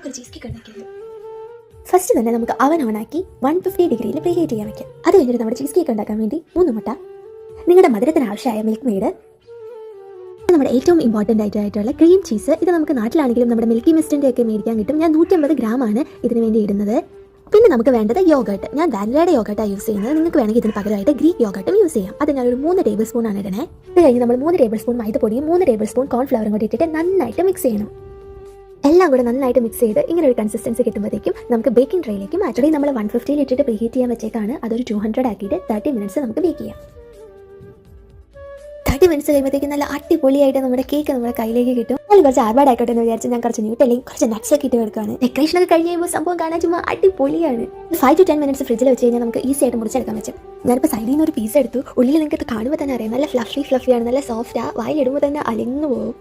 നമുക്കൊരു cheese cake ഉണ്ടാക്കിയത്. First തന്നെ നമുക്ക് അവൻ ഓണാക്കി 150 ഡിഗ്രിയിൽ പ്രീ ഹീറ്റ് ചെയ്യാൻ വയ്ക്കാം. അത് കഴിഞ്ഞിട്ട് നമ്മുടെ ചീസ് കേക്ക് ഉണ്ടാക്കാൻ വേണ്ടി 3 മുട്ട, നിങ്ങളുടെ മധുരത്തിന് ആവശ്യമായ മിൽക്ക് മെയ്ഡ്, നമ്മുടെ ഏറ്റവും ഇമ്പോർട്ടൻ്റ് ആയിട്ടുള്ള ക്രീം ചീസ്. ഇത് നമുക്ക് നാട്ടിലാണെങ്കിലും നമ്മുടെ മിൽക്കി മിസ്റ്റിൻ്റെ ഒക്കെ മേടിക്കാൻ കിട്ടും. ഞാൻ 150 ഗ്രാമാണ് ഇതിന് വേണ്ടി ഇടുന്നത്. പിന്നെ നമുക്ക് വേണ്ടത് യോഗട്ട്. ഞാൻ വാനിലയുടെ യോഗട്ടാണ് യൂസ് ചെയ്യുന്നത്. നിങ്ങൾക്ക് വേണമെങ്കിൽ ഇതിന് പകരമായിട്ട് ഗ്രീക്ക് യോഗട്ടും യൂസ് ചെയ്യാം. അത് ഞാനൊരു 3 ടേബിൾ സ്പൂൺ ആണ് ഇടണേ. ഇത് കഴിഞ്ഞ് നമ്മൾ 3 ടേബിൾ സ്പൂൺ മൈദപ്പൊടിയും 3 ടേബിൾ സ്പൂൺ കോൺഫ്ലവറും കൂടി ഇട്ടിട്ട് നന്നായിട്ട് മിക്സ് ചെയ്യണം. എല്ലാം കൂടെ നന്നായിട്ട് മിക്സ് ചെയ്ത് ഇങ്ങനെ ഒരു കൺസിസ്റ്റൻസി കിട്ടുമ്പോഴത്തേക്കും നമുക്ക് ബേക്കിംഗ് ട്രേയിലേക്ക് മാറ്റണം. നമ്മൾ 150 ഇട്ടിട്ട് പ്രീ ഹീറ്റ് ചെയ്യാൻ വെച്ചേക്കാണ്. അതൊരു 200 ആക്കിയിട്ട് 30 മിനിറ്റ്സ് നമുക്ക് ബേക്ക് ചെയ്യാം. 30 മിനിറ്റ്സ് കഴിയുമ്പോഴത്തേക്കും നല്ല അടിപൊളിയായിട്ട് നമ്മുടെ കേക്ക് നമ്മുടെ കയ്യിലേക്ക് കിട്ടും. അതിൽ കുറച്ച് ആർഭാടായിക്കോട്ടെ എന്ന് വിചാരിച്ച് ഞാൻ കുറച്ച് ന്യൂട്ടെല്ലയും കുറച്ച് നട്ട്സ് ഒക്കെ ഇട്ട് വെക്കുകയാണ്. ഡെക്കറേഷൻ ഒക്കെ കഴിഞ്ഞ് കഴിയുമ്പോൾ സംഭവം കാണാൻ ചുമ്മാ അടിപൊളിയാണ്. 5 to 10 മിനിറ്റ്സ് ഫ്രിഡ്ജിൽ വെച്ച് കഴിഞ്ഞാൽ നമുക്ക് ഈസി ആയിട്ട് മുറിച്ചെടുക്കാൻ പറ്റും. ഞാനിപ്പോൾ സൈഡിൽ നിന്ന് ഒരു പീസ് എടുത്തു. ഉള്ളിൽ നിങ്ങൾക്ക് ഇത് കാണുമ്പോൾ തന്നെ അറിയാം, നല്ല ഫ്ലഫിയാണ്, നല്ല സോഫ്റ്റാണ്. വായിലിടുമ്പോൾ തന്നെ അലിഞ്ഞു പോകും.